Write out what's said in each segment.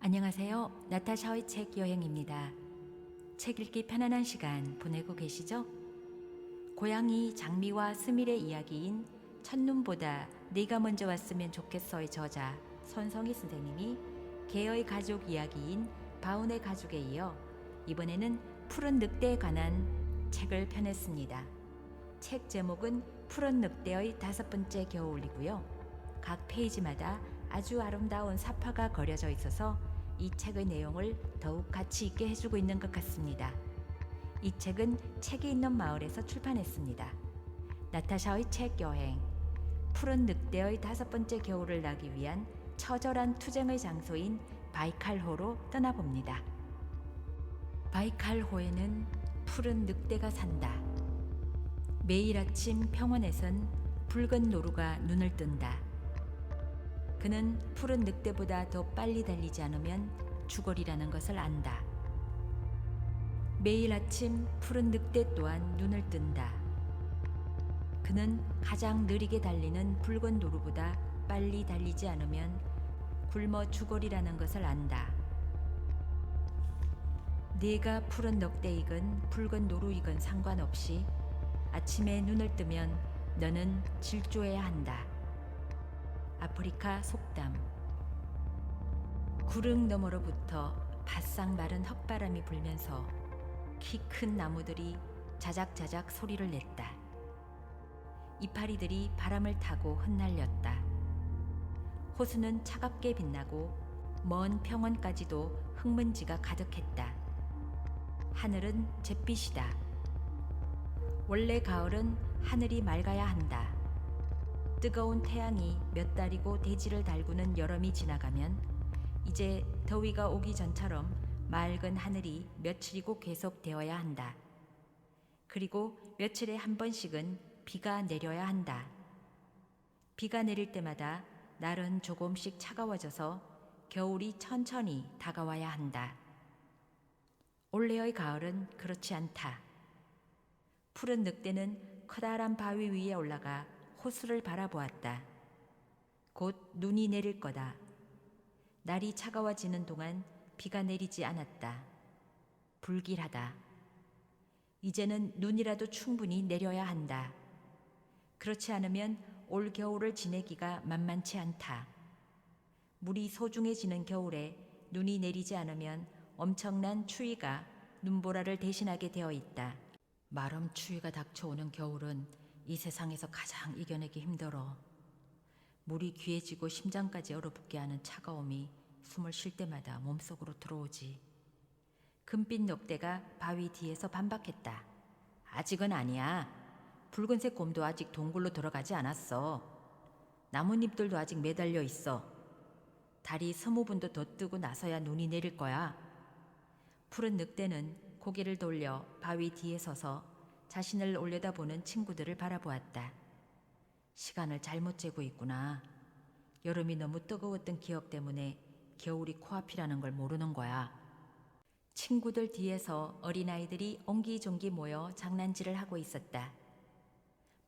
안녕하세요. 나타샤의 책 여행입니다. 책 읽기 편안한 시간 보내고 계시죠? 고양이 장미와 스밀의 이야기인 첫눈보다 네가 먼저 왔으면 좋겠어의 저자 손성희 선생님이 개의 가족 이야기인 바운의 가족에 이어 이번에는 푸른 늑대에 관한 책을 펴냈습니다. 책 제목은 푸른 늑대의 5번째 겨울이고요. 각 페이지마다 아주 아름다운 사파가 그려져 있어서 이 책의 내용을 더욱 가치 있게 해주고 있는 것 같습니다. 이 책은 책이 있는 마을에서 출판했습니다. 나타샤의 책 여행, 푸른 늑대의 5번째 겨울을 나기 위한 처절한 투쟁의 장소인 바이칼호로 떠나봅니다. 바이칼호에는 푸른 늑대가 산다. 매일 아침 평원에선 붉은 노루가 눈을 뜬다. 그는 푸른 늑대보다 더 빨리 달리지 않으면 죽으리라는 것을 안다. 매일 아침 푸른 늑대 또한 눈을 뜬다. 그는 가장 느리게 달리는 붉은 노루보다 빨리 달리지 않으면 굶어 죽으리라는 것을 안다. 네가 푸른 늑대이건 붉은 노루이건 상관없이 아침에 눈을 뜨면 너는 질주해야 한다. 아프리카 속담. 구릉 너머로부터 바싹 마른 헛바람이 불면서 키 큰 나무들이 자작자작 소리를 냈다. 이파리들이 바람을 타고 흩날렸다. 호수는 차갑게 빛나고 먼 평원까지도 흙먼지가 가득했다. 하늘은 잿빛이다. 원래 가을은 하늘이 맑아야 한다. 뜨거운 태양이 몇 달이고 대지를 달구는 여름이 지나가면 이제 더위가 오기 전처럼 맑은 하늘이 며칠이고 계속되어야 한다. 그리고 며칠에 한 번씩은 비가 내려야 한다. 비가 내릴 때마다 날은 조금씩 차가워져서 겨울이 천천히 다가와야 한다. 올해의 가을은 그렇지 않다. 푸른 늑대는 커다란 바위 위에 올라가 호수를 바라보았다. 곧 눈이 내릴 거다. 날이 차가워지는 동안 비가 내리지 않았다. 불길하다. 이제는 눈이라도 충분히 내려야 한다. 그렇지 않으면 올 겨울을 지내기가 만만치 않다. 물이 소중해지는 겨울에 눈이 내리지 않으면 엄청난 추위가 눈보라를 대신하게 되어 있다. 마름 추위가 닥쳐오는 겨울은 이 세상에서 가장 이겨내기 힘들어. 물이 귀해지고 심장까지 얼어붙게 하는 차가움이 숨을 쉴 때마다 몸속으로 들어오지. 금빛 늑대가 바위 뒤에서 반박했다. 아직은 아니야. 붉은색 곰도 아직 동굴로 들어가지 않았어. 나뭇잎들도 아직 매달려 있어. 달이 20분도 더 뜨고 나서야 눈이 내릴 거야. 푸른 늑대는 고개를 돌려 바위 뒤에 서서 자신을 올려다보는 친구들을 바라보았다. 시간을 잘못 재고 있구나. 여름이 너무 뜨거웠던 기억 때문에 겨울이 코앞이라는 걸 모르는 거야. 친구들 뒤에서 어린아이들이 옹기종기 모여 장난질을 하고 있었다.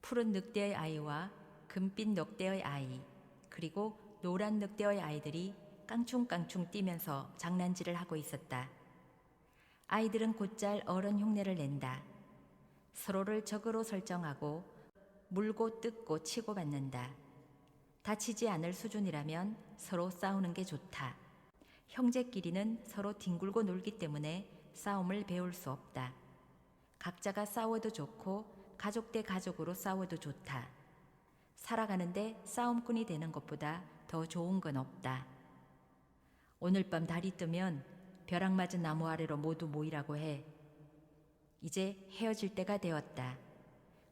푸른 늑대의 아이와 금빛 늑대의 아이, 그리고 노란 늑대의 아이들이 깡충깡충 뛰면서 장난질을 하고 있었다. 아이들은 곧잘 어른 흉내를 낸다. 서로를 적으로 설정하고 물고 뜯고 치고받는다. 다치지 않을 수준이라면 서로 싸우는 게 좋다. 형제끼리는 서로 뒹굴고 놀기 때문에 싸움을 배울 수 없다. 각자가 싸워도 좋고 가족 대 가족으로 싸워도 좋다. 살아가는데 싸움꾼이 되는 것보다 더 좋은 건 없다. 오늘 밤 달이 뜨면 벼락 맞은 나무 아래로 모두 모이라고 해. 이제 헤어질 때가 되었다.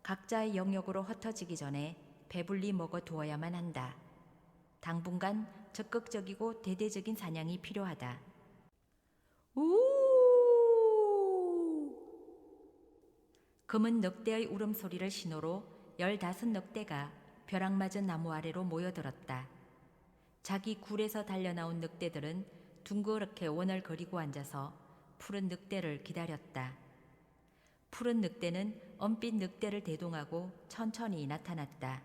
각자의 영역으로 흩어지기 전에 배불리 먹어 두어야만 한다. 당분간 적극적이고 대대적인 사냥이 필요하다. 우! 검은 늑대의 울음소리를 신호로 15늑대가 벼락 맞은 나무 아래로 모여들었다. 자기 굴에서 달려나온 늑대들은 둥그렇게 원얼거리고 앉아서 푸른 늑대를 기다렸다. 푸른 늑대는 은빛 늑대를 대동하고 천천히 나타났다.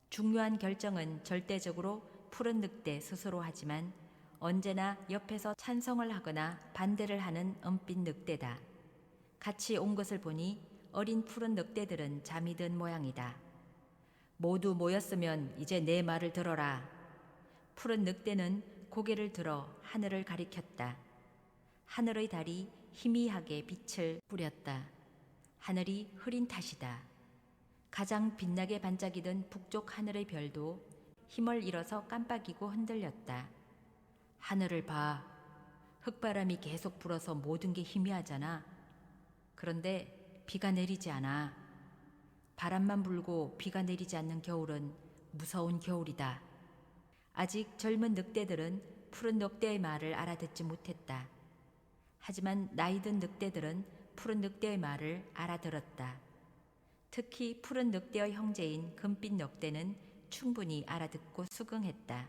중요한 결정은 절대적으로 푸른 늑대 스스로 하지만 언제나 옆에서 찬성을 하거나 반대를 하는 은빛 늑대다. 같이 온 것을 보니 어린 푸른 늑대들은 잠이 든 모양이다. 모두 모였으면 이제 내 말을 들어라. 푸른 늑대는 고개를 들어 하늘을 가리켰다. 하늘의 달이 희미하게 빛을 뿌렸다. 하늘이 흐린 탓이다. 가장 빛나게 반짝이던 북쪽 하늘의 별도 힘을 잃어서 깜빡이고 흔들렸다. 하늘을 봐. 흙바람이 계속 불어서 모든 게 희미하잖아. 그런데 비가 내리지 않아. 바람만 불고 비가 내리지 않는 겨울은 무서운 겨울이다. 아직 젊은 늑대들은 푸른 늑대의 말을 알아듣지 못했다. 하지만 나이 든 늑대들은 푸른 늑대의 말을 알아들었다. 특히 푸른 늑대의 형제인 금빛 늑대는 충분히 알아듣고 수긍했다.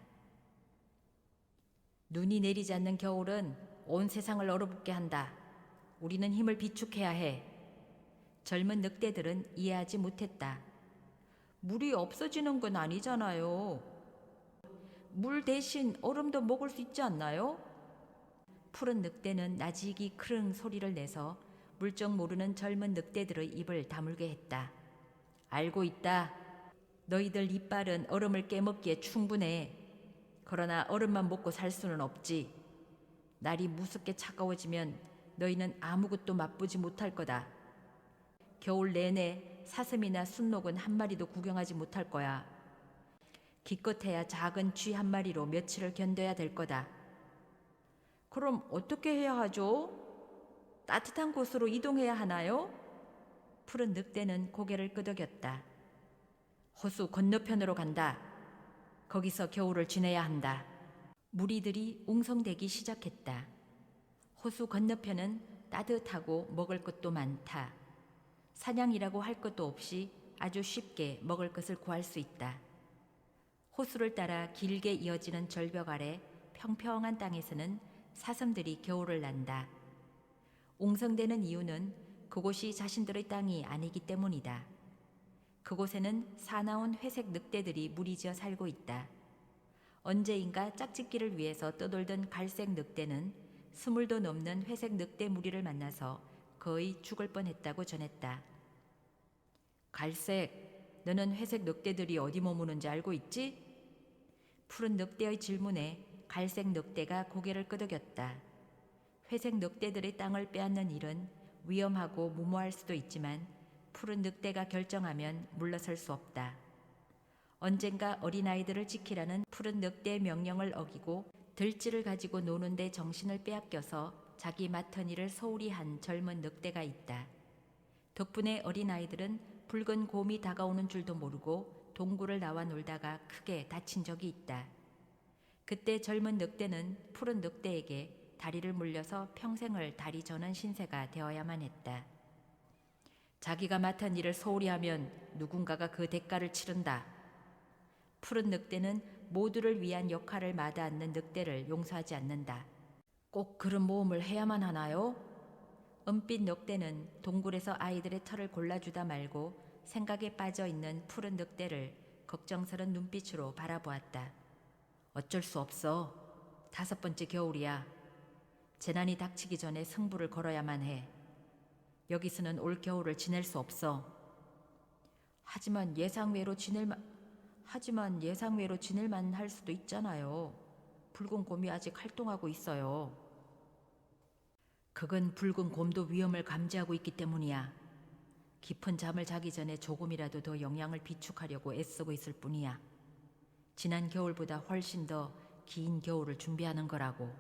눈이 내리지 않는 겨울은 온 세상을 얼어붙게 한다. 우리는 힘을 비축해야 해. 젊은 늑대들은 이해하지 못했다. 물이 없어지는 건 아니잖아요. 물 대신 얼음도 먹을 수 있지 않나요? 푸른 늑대는 나지기 크릉 소리를 내서 물정 모르는 젊은 늑대들의 입을 다물게 했다. 알고 있다. 너희들 이빨은 얼음을 깨먹기에 충분해. 그러나 얼음만 먹고 살 수는 없지. 날이 무섭게 차가워지면 너희는 아무것도 맛보지 못할 거다. 겨울 내내 사슴이나 순록은 한 마리도 구경하지 못할 거야. 기껏해야 작은 쥐 한 마리로 며칠을 견뎌야 될 거다. 그럼 어떻게 해야 하죠? 따뜻한 곳으로 이동해야 하나요? 푸른 늑대는 고개를 끄덕였다. 호수 건너편으로 간다. 거기서 겨울을 지내야 한다. 무리들이 웅성대기 시작했다. 호수 건너편은 따뜻하고 먹을 것도 많다. 사냥이라고 할 것도 없이 아주 쉽게 먹을 것을 구할 수 있다. 호수를 따라 길게 이어지는 절벽 아래 평평한 땅에서는 사슴들이 겨울을 난다. 웅성대는 이유는 그곳이 자신들의 땅이 아니기 때문이다. 그곳에는 사나운 회색 늑대들이 무리지어 살고 있다. 언제인가 짝짓기를 위해서 떠돌던 갈색 늑대는 스물도 넘는 회색 늑대 무리를 만나서 거의 죽을 뻔했다고 전했다. 갈색, 너는 회색 늑대들이 어디 머무는지 알고 있지? 푸른 늑대의 질문에 갈색 늑대가 고개를 끄덕였다. 회색 늑대들의 땅을 빼앗는 일은 위험하고 무모할 수도 있지만 푸른 늑대가 결정하면 물러설 수 없다. 언젠가 어린아이들을 지키라는 푸른 늑대의 명령을 어기고 들쥐를 가지고 노는데 정신을 빼앗겨서 자기 맡은 일을 소홀히 한 젊은 늑대가 있다. 덕분에 어린아이들은 붉은 곰이 다가오는 줄도 모르고 동굴을 나와 놀다가 크게 다친 적이 있다. 그때 젊은 늑대는 푸른 늑대에게 다리를 물려서 평생을 다리 저는 신세가 되어야만 했다. 자기가 맡은 일을 소홀히 하면 누군가가 그 대가를 치른다. 푸른 늑대는 모두를 위한 역할을 마다않는 늑대를 용서하지 않는다. 꼭 그런 모험을 해야만 하나요? 은빛 늑대는 동굴에서 아이들의 털을 골라주다 말고 생각에 빠져 있는 푸른 늑대를 걱정스런 눈빛으로 바라보았다. 어쩔 수 없어. 5번째 겨울이야. 재난이 닥치기 전에 승부를 걸어야만 해. 여기서는 올 겨울을 지낼 수 없어. 하지만 예상외로 지낼만 할 수도 있잖아요. 붉은 곰이 아직 활동하고 있어요. 그건 붉은 곰도 위험을 감지하고 있기 때문이야. 깊은 잠을 자기 전에 조금이라도 더 영양을 비축하려고 애쓰고 있을 뿐이야. 지난 겨울보다 훨씬 더 긴 겨울을 준비하는 거라고.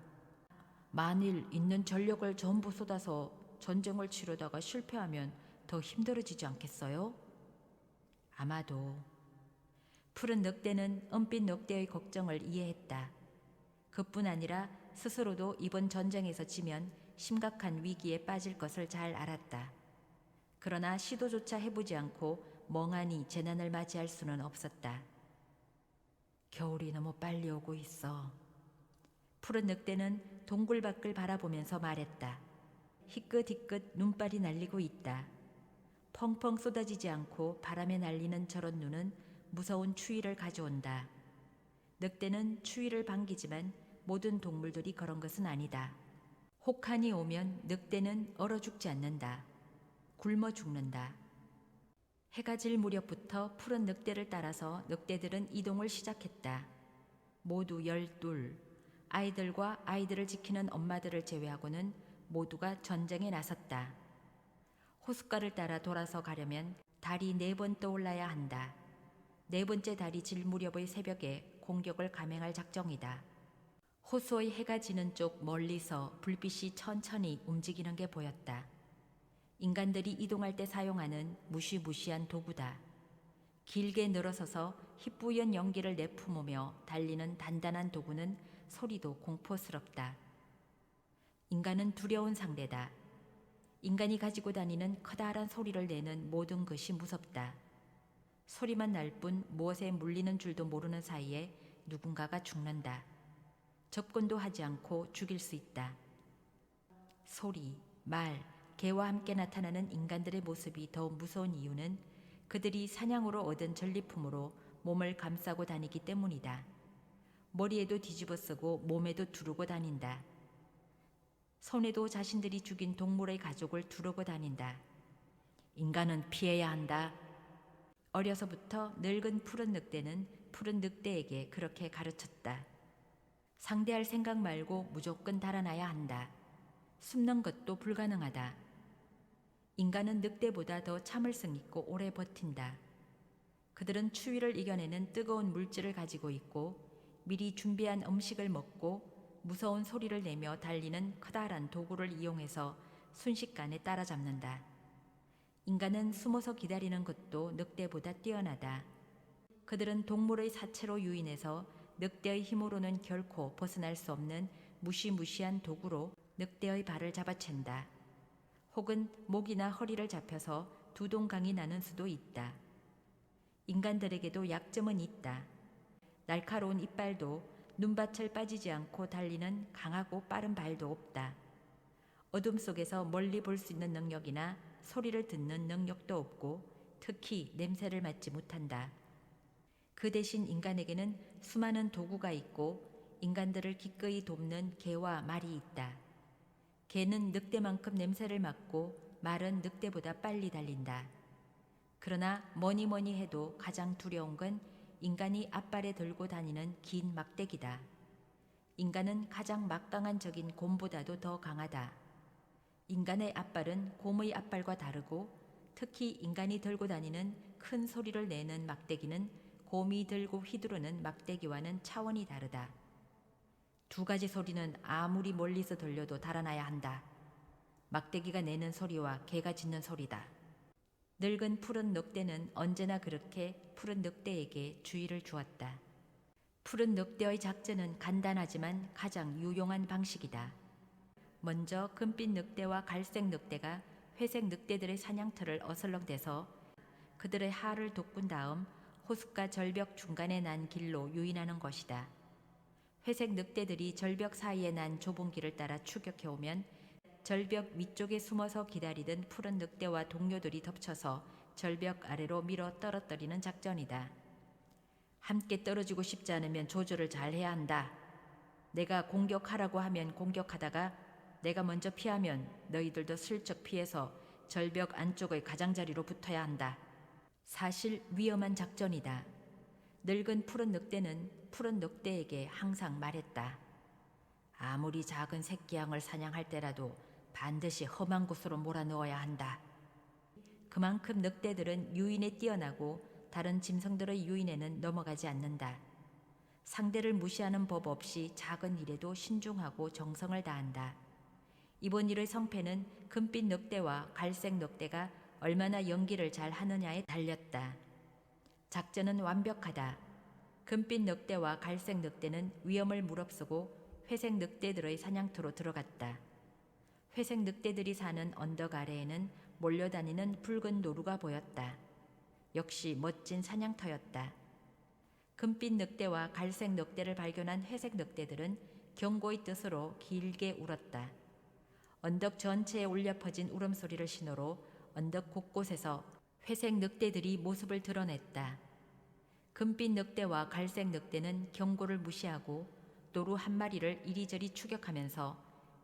만일 있는 전력을 전부 쏟아서 전쟁을 치르다가 실패하면 더 힘들어지지 않겠어요? 아마도. 푸른 늑대는 은빛 늑대의 걱정을 이해했다. 그뿐 아니라 스스로도 이번 전쟁에서 지면 심각한 위기에 빠질 것을 잘 알았다. 그러나 시도조차 해보지 않고 멍하니 재난을 맞이할 수는 없었다. 겨울이 너무 빨리 오고 있어. 푸른 늑대는 동굴 밖을 바라보면서 말했다. 희끗희끗 눈발이 날리고 있다. 펑펑 쏟아지지 않고 바람에 날리는 저런 눈은 무서운 추위를 가져온다. 늑대는 추위를 반기지만 모든 동물들이 그런 것은 아니다. 혹한이 오면 늑대는 얼어 죽지 않는다. 굶어 죽는다. 해가 질 무렵부터 푸른 늑대를 따라서 늑대들은 이동을 시작했다. 모두 12, 아이들과 아이들을 지키는 엄마들을 제외하고는 모두가 전쟁에 나섰다. 호숫가를 따라 돌아서 가려면 달이 4번 떠올라야 한다. 4번째 달이 질 무렵의 새벽에 공격을 감행할 작정이다. 호수의 해가 지는 쪽 멀리서 불빛이 천천히 움직이는 게 보였다. 인간들이 이동할 때 사용하는 무시무시한 도구다. 길게 늘어서서 희뿌연 연기를 내뿜으며 달리는 단단한 도구는 소리도 공포스럽다. 인간은 두려운 상대다. 인간이 가지고 다니는 커다란 소리를 내는 모든 것이 무섭다. 소리만 날 뿐 무엇에 물리는 줄도 모르는 사이에 누군가가 죽는다. 접근도 하지 않고 죽일 수 있다. 소리, 말, 개와 함께 나타나는 인간들의 모습이 더 무서운 이유는 그들이 사냥으로 얻은 전리품으로 몸을 감싸고 다니기 때문이다. 머리에도 뒤집어 쓰고 몸에도 두르고 다닌다. 손에도 자신들이 죽인 동물의 가족을 두르고 다닌다. 인간은 피해야 한다. 어려서부터 늙은 푸른 늑대는 푸른 늑대에게 그렇게 가르쳤다. 상대할 생각 말고 무조건 달아나야 한다. 숨는 것도 불가능하다. 인간은 늑대보다 더 참을성 있고 오래 버틴다. 그들은 추위를 이겨내는 뜨거운 물질을 가지고 있고 미리 준비한 음식을 먹고 무서운 소리를 내며 달리는 커다란 도구를 이용해서 순식간에 따라잡는다. 인간은 숨어서 기다리는 것도 늑대보다 뛰어나다. 그들은 동물의 사체로 유인해서 늑대의 힘으로는 결코 벗어날 수 없는 무시무시한 도구로 늑대의 발을 잡아챈다. 혹은 목이나 허리를 잡혀서 두동강이 나는 수도 있다. 인간들에게도 약점은 있다. 날카로운 이빨도 눈밭을 빠지지 않고 달리는 강하고 빠른 발도 없다. 어둠 속에서 멀리 볼 수 있는 능력이나 소리를 듣는 능력도 없고 특히 냄새를 맡지 못한다. 그 대신 인간에게는 수많은 도구가 있고 인간들을 기꺼이 돕는 개와 말이 있다. 개는 늑대만큼 냄새를 맡고 말은 늑대보다 빨리 달린다. 그러나 뭐니 해도 가장 두려운 건 인간이 앞발에 들고 다니는 긴 막대기다. 인간은 가장 막강한 적인 곰보다도 더 강하다. 인간의 앞발은 곰의 앞발과 다르고 특히 인간이 들고 다니는 큰 소리를 내는 막대기는 곰이 들고 휘두르는 막대기와는 차원이 다르다. 두 가지 소리는 아무리 멀리서 들려도 달아나야 한다. 막대기가 내는 소리와 개가 짖는 소리다. 늙은 푸른 늑대는 언제나 그렇게 푸른 늑대에게 주의를 주었다. 푸른 늑대의 작전은 간단하지만 가장 유용한 방식이다. 먼저 금빛 늑대와 갈색 늑대가 회색 늑대들의 사냥터를 어슬렁대서 그들의 하를 돋군 다음 호숫가 절벽 중간에 난 길로 유인하는 것이다. 회색 늑대들이 절벽 사이에 난 좁은 길을 따라 추격해오면 절벽 위쪽에 숨어서 기다리던 푸른 늑대와 동료들이 덮쳐서 절벽 아래로 밀어 떨어뜨리는 작전이다. 함께 떨어지고 싶지 않으면 조절을 잘 해야 한다. 내가 공격하라고 하면 공격하다가 내가 먼저 피하면 너희들도 슬쩍 피해서 절벽 안쪽의 가장자리로 붙어야 한다. 사실 위험한 작전이다. 늙은 푸른 늑대는 푸른 늑대에게 항상 말했다. 아무리 작은 새끼양을 사냥할 때라도 반드시 험한 곳으로 몰아넣어야 한다. 그만큼 늑대들은 유인에 뛰어나고 다른 짐승들의 유인에는 넘어가지 않는다. 상대를 무시하는 법 없이 작은 일에도 신중하고 정성을 다한다. 이번 일의 성패는 금빛 늑대와 갈색 늑대가 얼마나 연기를 잘 하느냐에 달렸다. 작전은 완벽하다. 금빛 늑대와 갈색 늑대는 위험을 무릅쓰고 회색 늑대들의 사냥터로 들어갔다. 회색 늑대들이 사는 언덕 아래에는 몰려다니는 붉은 노루가 보였다. 역시 멋진 사냥터였다. 금빛 늑대와 갈색 늑대를 발견한 회색 늑대들은 경고의 뜻으로 길게 울었다. 언덕 전체에 울려 퍼진 울음소리를 신호로 언덕 곳곳에서 회색 늑대들이 모습을 드러냈다. 금빛 늑대와 갈색 늑대는 경고를 무시하고 노루 한 마리를 이리저리 추격하면서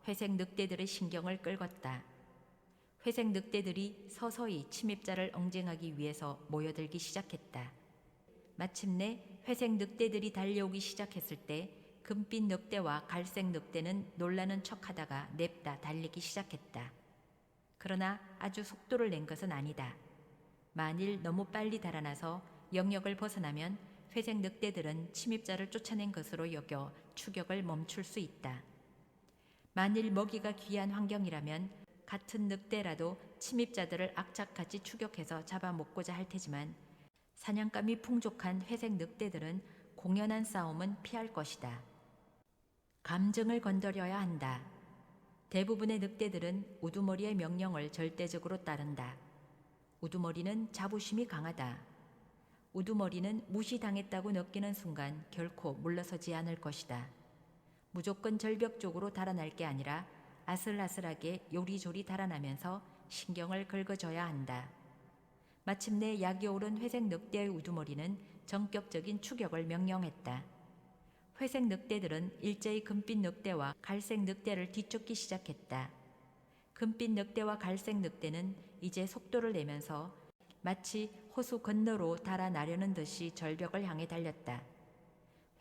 회색 늑대들의 신경을 끌었다. 회색 늑대들이 서서히 침입자를 응징하기 위해서 모여들기 시작했다. 마침내 회색 늑대들이 달려오기 시작했을 때 금빛 늑대와 갈색 늑대는 놀라는 척하다가 냅다 달리기 시작했다. 그러나 아주 속도를 낸 것은 아니다. 만일 너무 빨리 달아나서 영역을 벗어나면 회색 늑대들은 침입자를 쫓아낸 것으로 여겨 추격을 멈출 수 있다. 만일 먹이가 귀한 환경이라면 같은 늑대라도 침입자들을 악착같이 추격해서 잡아먹고자 할 테지만 사냥감이 풍족한 회색 늑대들은 공연한 싸움은 피할 것이다. 감정을 건드려야 한다. 대부분의 늑대들은 우두머리의 명령을 절대적으로 따른다. 우두머리는 자부심이 강하다. 우두머리는 무시당했다고 느끼는 순간 결코 물러서지 않을 것이다. 무조건 절벽 쪽으로 달아날 게 아니라 아슬아슬하게 요리조리 달아나면서 신경을 긁어줘야 한다. 마침내 약이 오른 회색 늑대의 우두머리는 전격적인 추격을 명령했다. 회색 늑대들은 일제히 금빛 늑대와 갈색 늑대를 뒤쫓기 시작했다. 금빛 늑대와 갈색 늑대는 이제 속도를 내면서 마치 호수 건너로 달아나려는 듯이 절벽을 향해 달렸다.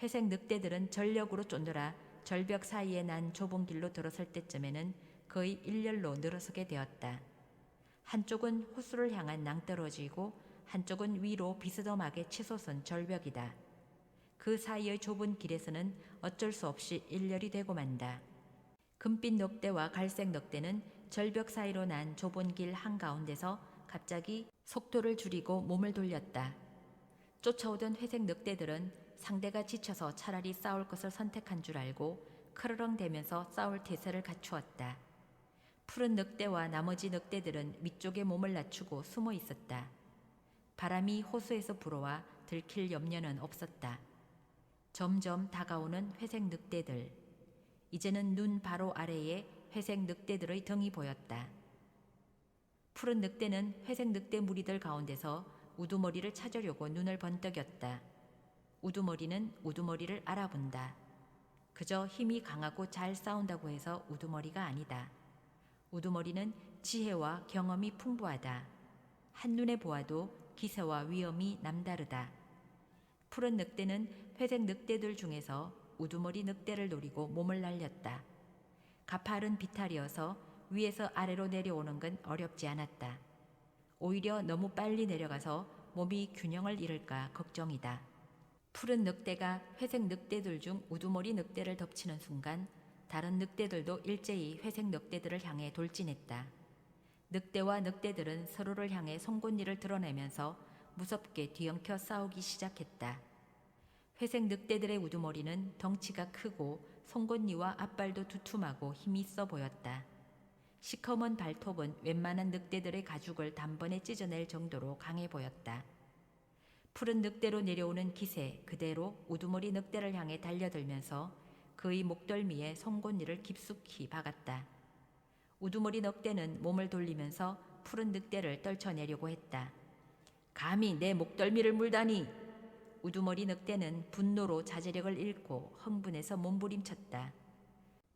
회색 늑대들은 전력으로 쫓느라 절벽 사이에 난 좁은 길로 들어설 때쯤에는 거의 일렬로 늘어서게 되었다. 한쪽은 호수를 향한 낭떠러지이고 한쪽은 위로 비스듬하게 치솟은 절벽이다. 그 사이의 좁은 길에서는 어쩔 수 없이 일렬이 되고 만다. 금빛 늑대와 갈색 늑대는 절벽 사이로 난 좁은 길 한가운데서 갑자기 속도를 줄이고 몸을 돌렸다. 쫓아오던 회색 늑대들은 상대가 지쳐서 차라리 싸울 것을 선택한 줄 알고 크르렁대면서 싸울 태세를 갖추었다. 푸른 늑대와 나머지 늑대들은 위쪽에 몸을 낮추고 숨어 있었다. 바람이 호수에서 불어와 들킬 염려는 없었다. 점점 다가오는 회색 늑대들. 이제는 눈 바로 아래에 회색 늑대들의 등이 보였다. 푸른 늑대는 회색 늑대 무리들 가운데서 우두머리를 찾으려고 눈을 번뜩였다. 우두머리는 우두머리를 알아본다. 그저 힘이 강하고 잘 싸운다고 해서 우두머리가 아니다. 우두머리는 지혜와 경험이 풍부하다. 한눈에 보아도 기세와 위엄이 남다르다. 푸른 늑대는 회색 늑대들 중에서 우두머리 늑대를 노리고 몸을 날렸다. 가파른 비탈이어서 위에서 아래로 내려오는 건 어렵지 않았다. 오히려 너무 빨리 내려가서 몸이 균형을 잃을까 걱정이다. 푸른 늑대가 회색 늑대들 중 우두머리 늑대를 덮치는 순간 다른 늑대들도 일제히 회색 늑대들을 향해 돌진했다. 늑대와 늑대들은 서로를 향해 송곳니를 드러내면서 무섭게 뒤엉켜 싸우기 시작했다. 회색 늑대들의 우두머리는 덩치가 크고 송곳니와 앞발도 두툼하고 힘이 있어 보였다. 시커먼 발톱은 웬만한 늑대들의 가죽을 단번에 찢어낼 정도로 강해 보였다. 푸른 늑대로 내려오는 기세 그대로 우두머리 늑대를 향해 달려들면서 그의 목덜미에 송곳니를 깊숙이 박았다. 우두머리 늑대는 몸을 돌리면서 푸른 늑대를 떨쳐내려고 했다. 감히 내 목덜미를 물다니! 우두머리 늑대는 분노로 자제력을 잃고 흥분해서 몸부림쳤다.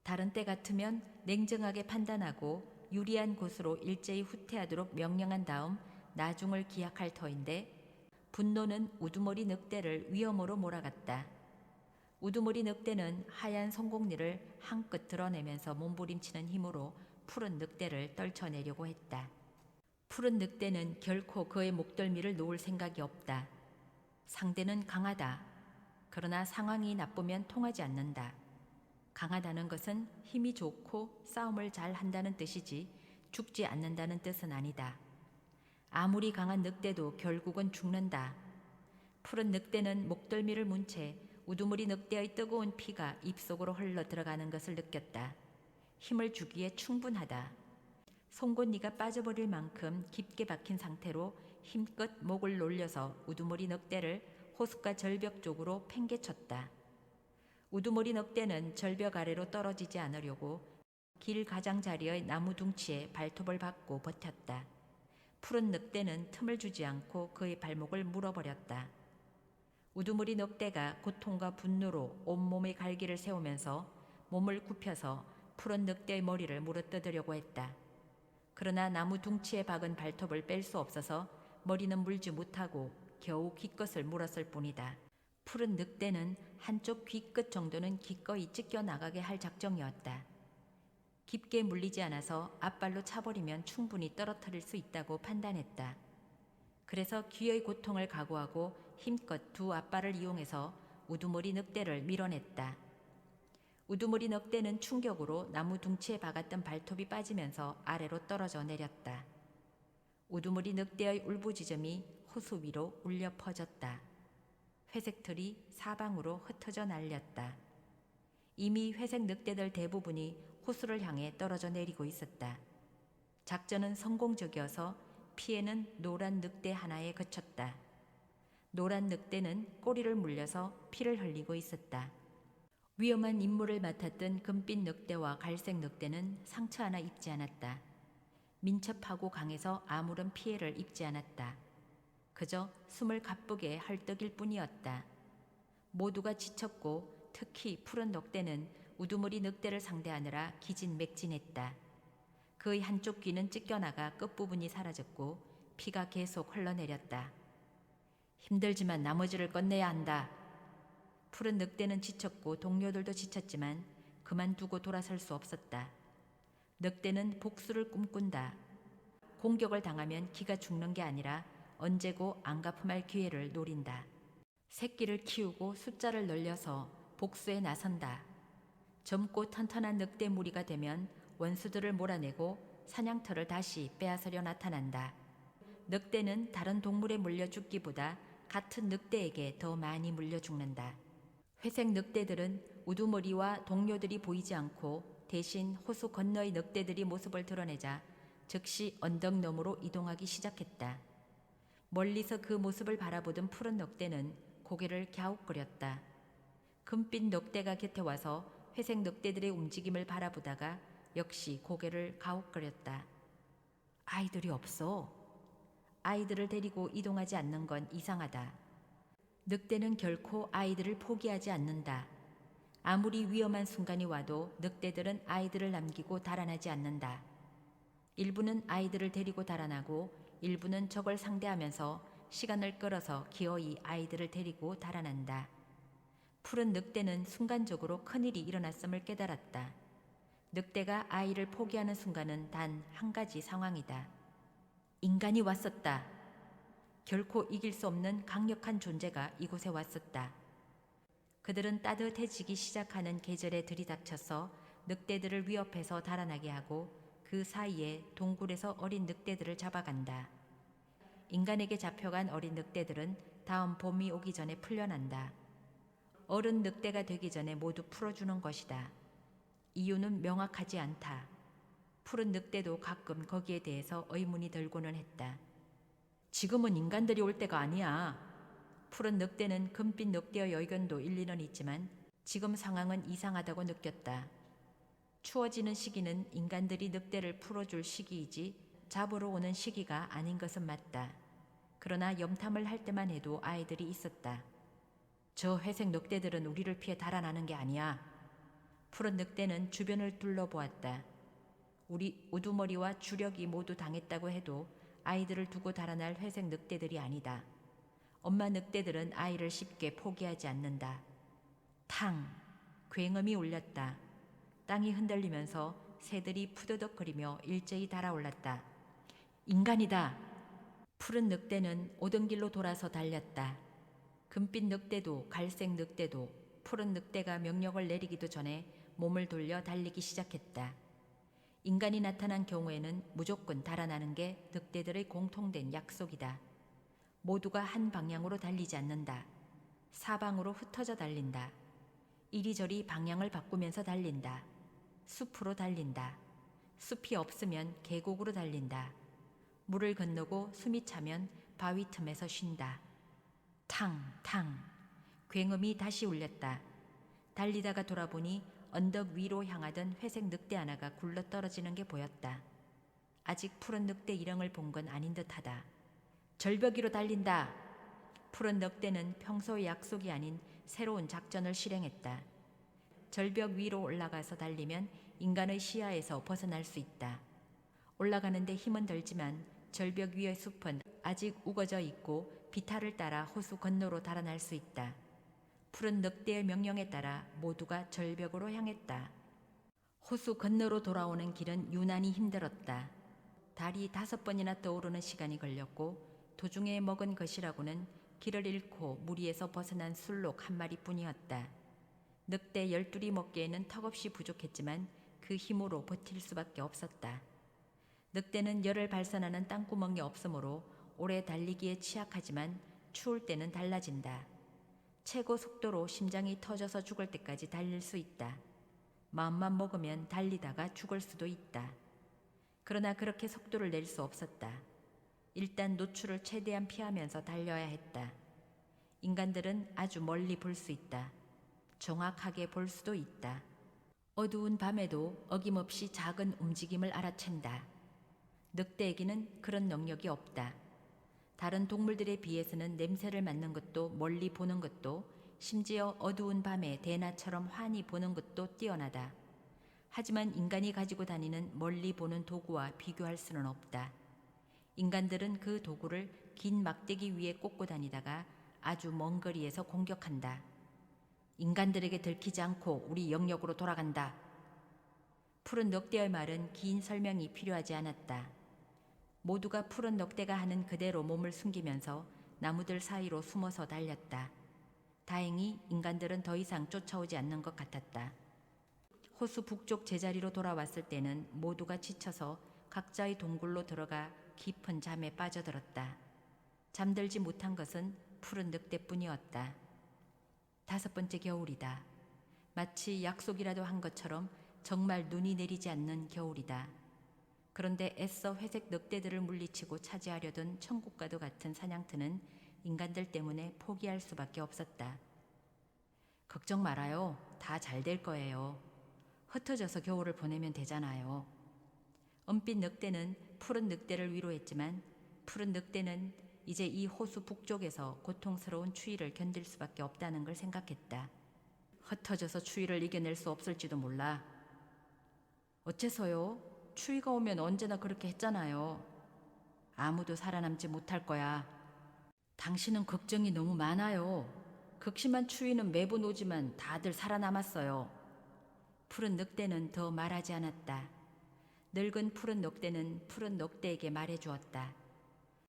다른 때 같으면 냉정하게 판단하고 유리한 곳으로 일제히 후퇴하도록 명령한 다음 나중을 기약할 터인데 분노는 우두머리 늑대를 위험으로 몰아갔다. 우두머리 늑대는 하얀 송곳니를 한껏 드러내면서 몸부림치는 힘으로 푸른 늑대를 떨쳐내려고 했다. 푸른 늑대는 결코 그의 목덜미를 놓을 생각이 없다. 상대는 강하다. 그러나 상황이 나쁘면 통하지 않는다. 강하다는 것은 힘이 좋고 싸움을 잘 한다는 뜻이지 죽지 않는다는 뜻은 아니다. 아무리 강한 늑대도 결국은 죽는다. 푸른 늑대는 목덜미를 문 채 우두머리 늑대의 뜨거운 피가 입속으로 흘러 들어가는 것을 느꼈다. 힘을 주기에 충분하다. 송곳니가 빠져버릴 만큼 깊게 박힌 상태로 힘껏 목을 놀려서 우두머리 늑대를 호숫가 절벽 쪽으로 팽개쳤다. 우두머리 늑대는 절벽 아래로 떨어지지 않으려고 길 가장자리의 나무 둥치에 발톱을 박고 버텼다. 푸른 늑대는 틈을 주지 않고 그의 발목을 물어버렸다. 우두머리 늑대가 고통과 분노로 온몸에 갈기를 세우면서 몸을 굽혀서 푸른 늑대의 머리를 물어뜯으려고 했다. 그러나 나무 둥치에 박은 발톱을 뺄 수 없어서 머리는 물지 못하고 겨우 귀끝을 물었을 뿐이다. 푸른 늑대는 한쪽 귀끝 정도는 기꺼이 찢겨 나가게 할 작정이었다. 깊게 물리지 않아서 앞발로 차버리면 충분히 떨어뜨릴 수 있다고 판단했다. 그래서 귀의 고통을 각오하고 힘껏 두 앞발을 이용해서 우두머리 늑대를 밀어냈다. 우두머리 늑대는 충격으로 나무 둥치에 박았던 발톱이 빠지면서 아래로 떨어져 내렸다. 우두머리 늑대의 울부짖음이 호수 위로 울려 퍼졌다. 회색 털이 사방으로 흩어져 날렸다. 이미 회색 늑대들 대부분이 호수를 향해 떨어져 내리고 있었다. 작전은 성공적이어서 피해는 노란 늑대 하나에 그쳤다. 노란 늑대는 꼬리를 물려서 피를 흘리고 있었다. 위험한 임무를 맡았던 금빛 늑대와 갈색 늑대는 상처 하나 입지 않았다. 민첩하고 강해서 아무런 피해를 입지 않았다. 그저 숨을 가쁘게 헐떡일 뿐이었다. 모두가 지쳤고 특히 푸른 늑대는 우두머리 늑대를 상대하느라 기진맥진했다. 그의 한쪽 귀는 찢겨나가 끝부분이 사라졌고 피가 계속 흘러내렸다. 힘들지만 나머지를 끝내야 한다. 푸른 늑대는 지쳤고 동료들도 지쳤지만 그만두고 돌아설 수 없었다. 늑대는 복수를 꿈꾼다. 공격을 당하면 기가 죽는 게 아니라 언제고 안갚음할 기회를 노린다. 새끼를 키우고 숫자를 늘려서 복수에 나선다. 젊고 튼튼한 늑대 무리가 되면 원수들을 몰아내고 사냥터를 다시 빼앗으려 나타난다. 늑대는 다른 동물에 물려 죽기보다 같은 늑대에게 더 많이 물려 죽는다. 회색 늑대들은 우두머리와 동료들이 보이지 않고 대신 호수 건너의 늑대들이 모습을 드러내자 즉시 언덕 너머로 이동하기 시작했다. 멀리서 그 모습을 바라보던 푸른 늑대는 고개를 갸웃거렸다. 금빛 늑대가 곁에 와서 회색 늑대들의 움직임을 바라보다가 역시 고개를 갸웃거렸다. 아이들이 없어. 아이들을 데리고 이동하지 않는 건 이상하다. 늑대는 결코 아이들을 포기하지 않는다. 아무리 위험한 순간이 와도 늑대들은 아이들을 남기고 달아나지 않는다. 일부는 아이들을 데리고 달아나고 일부는 적을 상대하면서 시간을 끌어서 기어이 아이들을 데리고 달아난다. 푸른 늑대는 순간적으로 큰일이 일어났음을 깨달았다. 늑대가 아이를 포기하는 순간은 단 한 가지 상황이다. 인간이 왔었다. 결코 이길 수 없는 강력한 존재가 이곳에 왔었다. 그들은 따뜻해지기 시작하는 계절에 들이닥쳐서 늑대들을 위협해서 달아나게 하고 그 사이에 동굴에서 어린 늑대들을 잡아간다. 인간에게 잡혀간 어린 늑대들은 다음 봄이 오기 전에 풀려난다. 어른 늑대가 되기 전에 모두 풀어주는 것이다. 이유는 명확하지 않다. 푸른 늑대도 가끔 거기에 대해서 의문이 들고는 했다. 지금은 인간들이 올 때가 아니야. 푸른 늑대는 금빛 늑대의 의견도 일리는 있지만 지금 상황은 이상하다고 느꼈다. 추워지는 시기는 인간들이 늑대를 풀어줄 시기이지 잡으러 오는 시기가 아닌 것은 맞다. 그러나 염탐을 할 때만 해도 아이들이 있었다. 저 회색 늑대들은 우리를 피해 달아나는 게 아니야. 푸른 늑대는 주변을 둘러보았다. 우리 우두머리와 주력이 모두 당했다고 해도 아이들을 두고 달아날 회색 늑대들이 아니다. 엄마 늑대들은 아이를 쉽게 포기하지 않는다. 탕! 굉음이 울렸다. 땅이 흔들리면서 새들이 푸드덕거리며 일제히 달아올랐다. 인간이다! 푸른 늑대는 오던 길로 돌아서 달렸다. 금빛 늑대도 갈색 늑대도 푸른 늑대가 명령을 내리기도 전에 몸을 돌려 달리기 시작했다. 인간이 나타난 경우에는 무조건 달아나는 게 늑대들의 공통된 약속이다. 모두가 한 방향으로 달리지 않는다. 사방으로 흩어져 달린다. 이리저리 방향을 바꾸면서 달린다. 숲으로 달린다. 숲이 없으면 계곡으로 달린다. 물을 건너고 숨이 차면 바위 틈에서 쉰다. 탕, 탕. 굉음이 다시 울렸다. 달리다가 돌아보니 언덕 위로 향하던 회색 늑대 하나가 굴러 떨어지는 게 보였다. 아직 푸른 늑대 일행을 본 건 아닌 듯하다. 절벽 위로 달린다. 푸른 늑대는 평소의 약속이 아닌 새로운 작전을 실행했다. 절벽 위로 올라가서 달리면 인간의 시야에서 벗어날 수 있다. 올라가는데 힘은 들지만 절벽 위의 숲은 아직 우거져 있고 비탈을 따라 호수 건너로 달아날 수 있다. 푸른 늑대의 명령에 따라 모두가 절벽으로 향했다. 호수 건너로 돌아오는 길은 유난히 힘들었다. 달이 5번이나 떠오르는 시간이 걸렸고 도중에 먹은 것이라고는 길을 잃고 무리에서 벗어난 술록 한 마리뿐이었다. 늑대 12이 먹기에는 턱없이 부족했지만 그 힘으로 버틸 수밖에 없었다. 늑대는 열을 발산하는 땅구멍이 없으므로 오래 달리기에 취약하지만 추울 때는 달라진다. 최고 속도로 심장이 터져서 죽을 때까지 달릴 수 있다. 마음만 먹으면 달리다가 죽을 수도 있다. 그러나 그렇게 속도를 낼 수 없었다. 일단 노출을 최대한 피하면서 달려야 했다. 인간들은 아주 멀리 볼 수 있다. 정확하게 볼 수도 있다. 어두운 밤에도 어김없이 작은 움직임을 알아챈다. 늑대에게는 그런 능력이 없다. 다른 동물들에 비해서는 냄새를 맡는 것도 멀리 보는 것도 심지어 어두운 밤에 대나처럼 환히 보는 것도 뛰어나다. 하지만 인간이 가지고 다니는 멀리 보는 도구와 비교할 수는 없다. 인간들은 그 도구를 긴 막대기 위에 꽂고 다니다가 아주 먼 거리에서 공격한다. 인간들에게 들키지 않고 우리 영역으로 돌아간다. 푸른 늑대의 말은 긴 설명이 필요하지 않았다. 모두가 푸른 늑대가 하는 그대로 몸을 숨기면서 나무들 사이로 숨어서 달렸다. 다행히 인간들은 더 이상 쫓아오지 않는 것 같았다. 호수 북쪽 제자리로 돌아왔을 때는 모두가 지쳐서 각자의 동굴로 들어가 깊은 잠에 빠져들었다. 잠들지 못한 것은 푸른 늑대뿐이었다. 5번째 겨울이다. 마치 약속이라도 한 것처럼 정말 눈이 내리지 않는 겨울이다. 그런데 애써 회색 늑대들을 물리치고 차지하려던 천국과도 같은 사냥터는 인간들 때문에 포기할 수밖에 없었다. 걱정 말아요. 다 잘 될 거예요. 흩어져서 겨울을 보내면 되잖아요. 은빛 늑대는 푸른 늑대를 위로했지만 푸른 늑대는 이제 이 호수 북쪽에서 고통스러운 추위를 견딜 수밖에 없다는 걸 생각했다. 흩어져서 추위를 이겨낼 수 없을지도 몰라. 어째서요? 추위가 오면 언제나 그렇게 했잖아요. 아무도 살아남지 못할 거야. 당신은 걱정이 너무 많아요. 극심한 추위는 매번 오지만 다들 살아남았어요. 푸른 늑대는 더 말하지 않았다. 늙은 푸른 늑대는 푸른 늑대에게 말해주었다.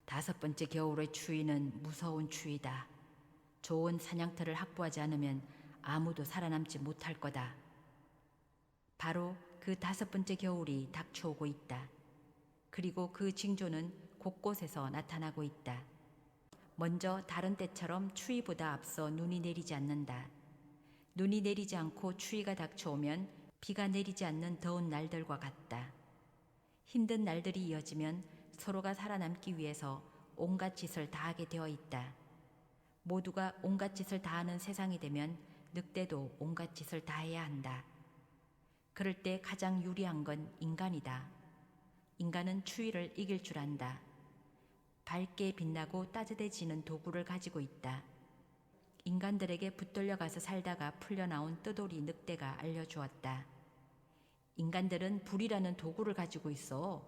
5번째 겨울의 추위는 무서운 추위다. 좋은 사냥터를 확보하지 않으면 아무도 살아남지 못할 거다. 바로 그 5번째 겨울이 닥쳐오고 있다. 그리고 그 징조는 곳곳에서 나타나고 있다. 먼저 다른 때처럼 추위보다 앞서 눈이 내리지 않는다. 눈이 내리지 않고 추위가 닥쳐오면 비가 내리지 않는 더운 날들과 같다. 힘든 날들이 이어지면 서로가 살아남기 위해서 온갖 짓을 다하게 되어 있다. 모두가 온갖 짓을 다하는 세상이 되면 늑대도 온갖 짓을 다해야 한다. 그럴 때 가장 유리한 건 인간이다. 인간은 추위를 이길 줄 안다. 밝게 빛나고 따뜻해지는 도구를 가지고 있다. 인간들에게 붙들려 가서 살다가 풀려나온 뜨돌이 늑대가 알려주었다. 인간들은 불이라는 도구를 가지고 있어.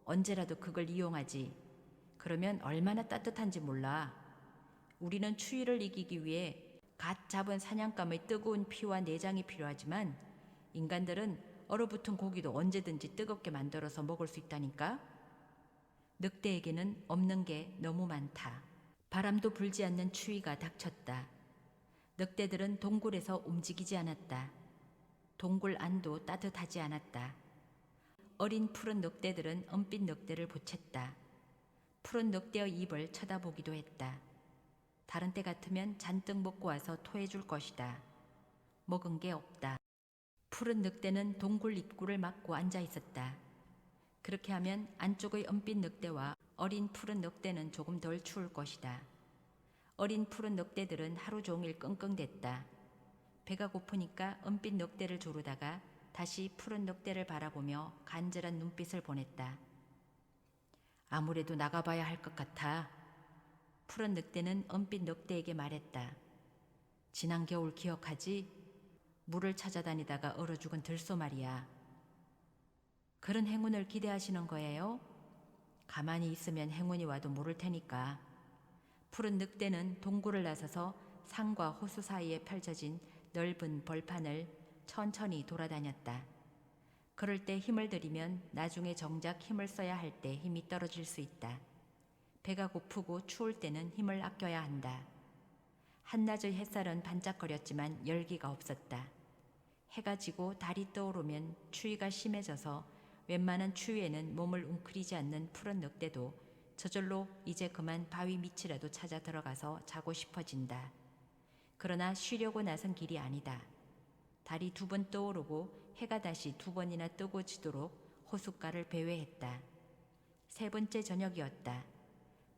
언제라도 그걸 이용하지. 그러면 얼마나 따뜻한지 몰라. 우리는 추위를 이기기 위해 갓 잡은 사냥감의 뜨거운 피와 내장이 필요하지만 인간들은 얼어붙은 고기도 언제든지 뜨겁게 만들어서 먹을 수 있다니까. 늑대에게는 없는 게 너무 많다. 바람도 불지 않는 추위가 닥쳤다. 늑대들은 동굴에서 움직이지 않았다. 동굴 안도 따뜻하지 않았다. 어린 푸른 늑대들은 은빛 늑대를 보챘다. 푸른 늑대의 입을 쳐다보기도 했다. 다른 때 같으면 잔뜩 먹고 와서 토해줄 것이다. 먹은 게 없다. 푸른 늑대는 동굴 입구를 막고 앉아 있었다. 그렇게 하면 안쪽의 은빛 늑대와 어린 푸른 늑대는 조금 덜 추울 것이다. 어린 푸른 늑대들은 하루 종일 끙끙댔다. 배가 고프니까 은빛 늑대를 조르다가 다시 푸른 늑대를 바라보며 간절한 눈빛을 보냈다. 아무래도 나가봐야 할 것 같아. 푸른 늑대는 은빛 늑대에게 말했다. 지난 겨울 기억하지? 물을 찾아다니다가 얼어 죽은 들소 말이야. 그런 행운을 기대하시는 거예요? 가만히 있으면 행운이 와도 모를 테니까. 푸른 늑대는 동굴을 나서서 산과 호수 사이에 펼쳐진 넓은 벌판을 천천히 돌아다녔다. 그럴 때 힘을 들이면 나중에 정작 힘을 써야 할 때 힘이 떨어질 수 있다. 배가 고프고 추울 때는 힘을 아껴야 한다. 한낮의 햇살은 반짝거렸지만 열기가 없었다. 해가 지고 달이 떠오르면 추위가 심해져서 웬만한 추위에는 몸을 웅크리지 않는 푸른 늑대도 저절로 이제 그만 바위 밑이라도 찾아 들어가서 자고 싶어진다. 그러나 쉬려고 나선 길이 아니다. 달이 2번 떠오르고 해가 다시 2번이나 뜨고 지도록 호숫가를 배회했다. 3번째 저녁이었다.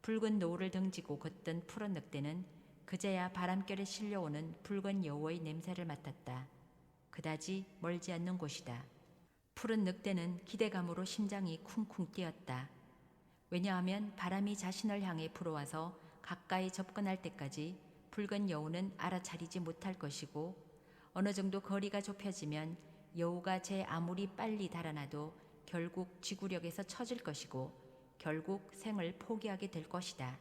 붉은 노을을 등지고 걷던 푸른 늑대는 그제야 바람결에 실려오는 붉은 여우의 냄새를 맡았다. 그다지 멀지 않는 곳이다. 푸른 늑대는 기대감으로 심장이 쿵쿵 뛰었다. 왜냐하면 바람이 자신을 향해 불어와서 가까이 접근할 때까지 붉은 여우는 알아차리지 못할 것이고 어느 정도 거리가 좁혀지면 여우가 제 아무리 빨리 달아나도 결국 지구력에서 처질 것이고 결국 생을 포기하게 될 것이다.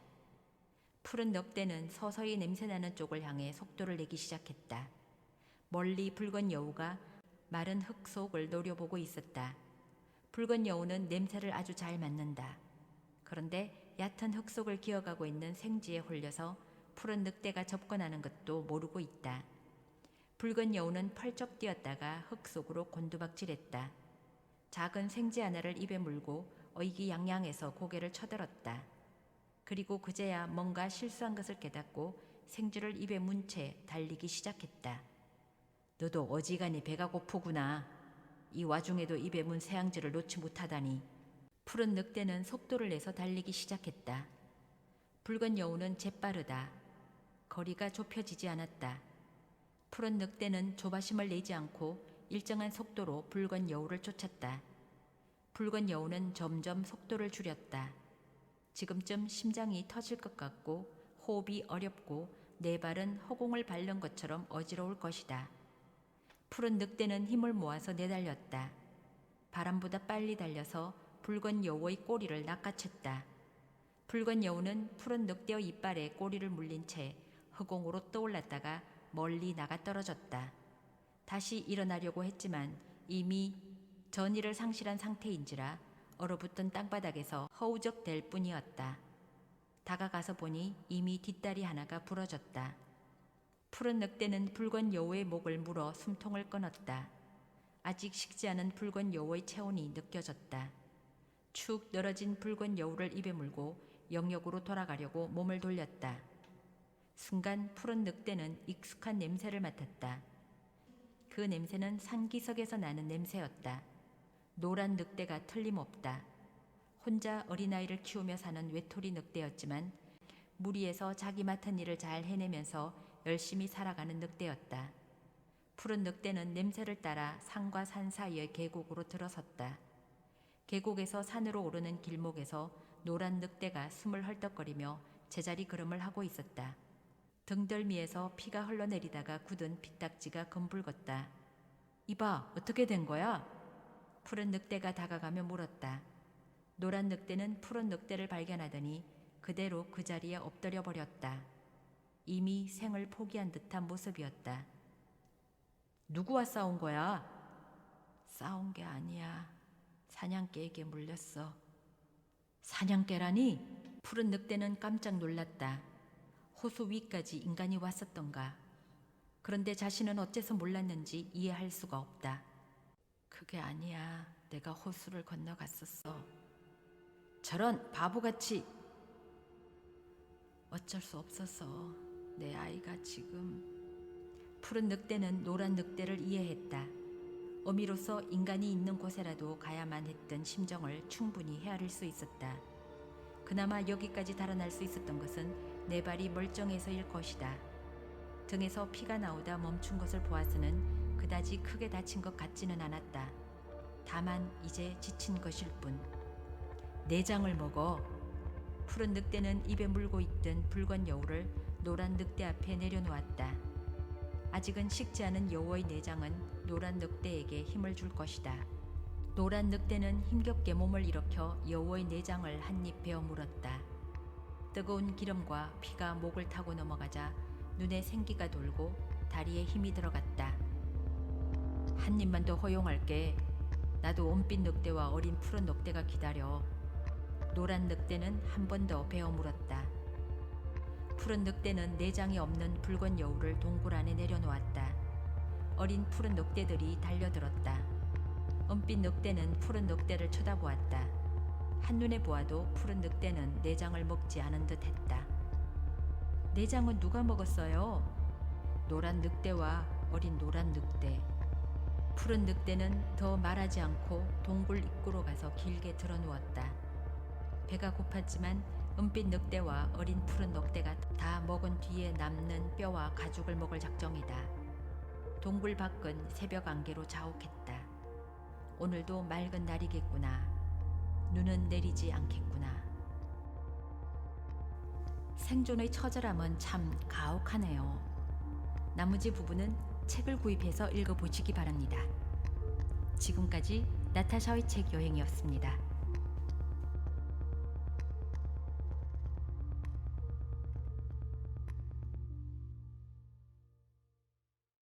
푸른 늑대는 서서히 냄새나는 쪽을 향해 속도를 내기 시작했다. 멀리 붉은 여우가 마른 흙 속을 노려보고 있었다. 붉은 여우는 냄새를 아주 잘 맡는다. 그런데 얕은 흙 속을 기어가고 있는 생쥐에 홀려서 푸른 늑대가 접근하는 것도 모르고 있다. 붉은 여우는 펄쩍 뛰었다가 흙 속으로 곤두박질했다. 작은 생쥐 하나를 입에 물고 의기양양해서 고개를 쳐들었다. 그리고 그제야 뭔가 실수한 것을 깨닫고 생쥐를 입에 문 채 달리기 시작했다. 너도 어지간히 배가 고프구나. 이 와중에도 입에 문 새앙쥐를 놓지 못하다니. 푸른 늑대는 속도를 내서 달리기 시작했다. 붉은 여우는 재빠르다. 거리가 좁혀지지 않았다. 푸른 늑대는 조바심을 내지 않고 일정한 속도로 붉은 여우를 쫓았다. 붉은 여우는 점점 속도를 줄였다. 지금쯤 심장이 터질 것 같고 호흡이 어렵고 네 발은 허공을 밟는 것처럼 어지러울 것이다. 푸른 늑대는 힘을 모아서 내달렸다. 바람보다 빨리 달려서 붉은 여우의 꼬리를 낚아챘다. 붉은 여우는 푸른 늑대의 이빨에 꼬리를 물린 채 허공으로 떠올랐다가 멀리 나가 떨어졌다. 다시 일어나려고 했지만 이미 전의를 상실한 상태인지라 얼어붙은 땅바닥에서 허우적댈 뿐이었다. 다가가서 보니 이미 뒷다리 하나가 부러졌다. 푸른 늑대는 붉은 여우의 목을 물어 숨통을 끊었다. 아직 식지 않은 붉은 여우의 체온이 느껴졌다. 축 늘어진 붉은 여우를 입에 물고 영역으로 돌아가려고 몸을 돌렸다. 순간 푸른 늑대는 익숙한 냄새를 맡았다. 그 냄새는 산기슭에서 나는 냄새였다. 노란 늑대가 틀림없다. 혼자 어린아이를 키우며 사는 외톨이 늑대였지만 무리에서 자기 맡은 일을 잘 해내면서 열심히 살아가는 늑대였다. 푸른 늑대는 냄새를 따라 산과 산 사이의 계곡으로 들어섰다. 계곡에서 산으로 오르는 길목에서 노란 늑대가 숨을 헐떡거리며 제자리 걸음을 하고 있었다. 등덜미에서 피가 흘러내리다가 굳은 피딱지가 검붉었다. 이봐, 어떻게 된 거야? 푸른 늑대가 다가가며 물었다. 노란 늑대는 푸른 늑대를 발견하더니 그대로 그 자리에 엎드려 버렸다. 이미 생을 포기한 듯한 모습이었다. 누구와 싸운 거야? 싸운 게 아니야. 사냥개에게 물렸어. 사냥개라니? 푸른 늑대는 깜짝 놀랐다. 호수 위까지 인간이 왔었던가. 그런데 자신은 어째서 몰랐는지 이해할 수가 없다. 그게 아니야. 내가 호수를 건너갔었어. 저런 바보같이. 어쩔 수 없어서 내 아이가 지금. 푸른 늑대는 노란 늑대를 이해했다. 어미로서 인간이 있는 곳에라도 가야만 했던 심정을 충분히 헤아릴 수 있었다. 그나마 여기까지 달아날 수 있었던 것은 내 발이 멀쩡해서일 것이다. 등에서 피가 나오다 멈춘 것을 보아서는 그다지 크게 다친 것 같지는 않았다. 다만 이제 지친 것일 뿐. 내장을 먹어. 푸른 늑대는 입에 물고 있던 붉은 여우를 노란 늑대 앞에 내려놓았다. 아직은 식지 않은 여우의 내장은 노란 늑대에게 힘을 줄 것이다. 노란 늑대는 힘겹게 몸을 일으켜 여우의 내장을 한 입 베어 물었다. 뜨거운 기름과 피가 목을 타고 넘어가자 눈에 생기가 돌고 다리에 힘이 들어갔다. 한 입만 더 허용할게. 나도 은빛 늑대와 어린 푸른 늑대가 기다려. 노란 늑대는 한 번 더 베어 물었다. 푸른 늑대는 내장이 없는 붉은 여우를 동굴 안에 내려놓았다. 어린 푸른 늑대들이 달려들었다. 은빛 늑대는 푸른 늑대를 쳐다보았다. 한눈에 보아도 푸른 늑대는 내장을 먹지 않은 듯 했다. 내장은 누가 먹었어요? 노란 늑대와 어린 노란 늑대. 푸른 늑대는 더 말하지 않고 동굴 입구로 가서 길게 드러누웠다. 배가 고팠지만 은빛 늑대와 어린 푸른 늑대가 다 먹은 뒤에 남는 뼈와 가죽을 먹을 작정이다. 동굴 밖은 새벽 안개로 자욱했다. 오늘도 맑은 날이겠구나. 눈은 내리지 않겠구나. 생존의 처절함은 참 가혹하네요. 나머지 부분은 책을 구입해서 읽어보시기 바랍니다. 지금까지 나타샤의 책 여행이었습니다.